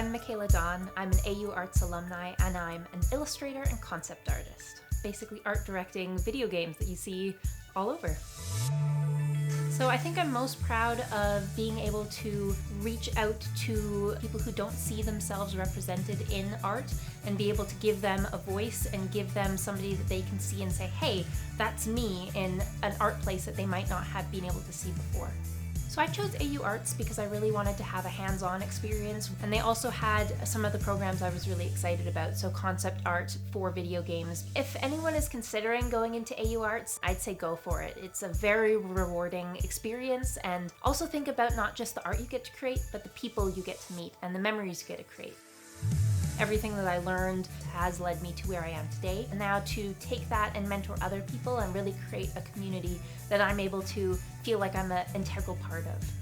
I'm Micaela Dawn. I'm an AUArts alumni, and I'm an illustrator and concept artist. Basically art directing video games that you see all over. So I think I'm most proud of being able to reach out to people who don't see themselves represented in art and be able to give them a voice and give them somebody that they can see and say, hey, that's me, in an art place that they might not have been able to see before. So I chose AUArts because I really wanted to have a hands-on experience, and they also had some of the programs I was really excited about, so concept art for video games. If anyone is considering going into AUArts, I'd say go for it. It's a very rewarding experience, and also think about not just the art you get to create, but the people you get to meet and the memories you get to create. Everything that I learned has led me to where I am today. And now to take that and mentor other people and really create a community that I'm able to feel like I'm an integral part of.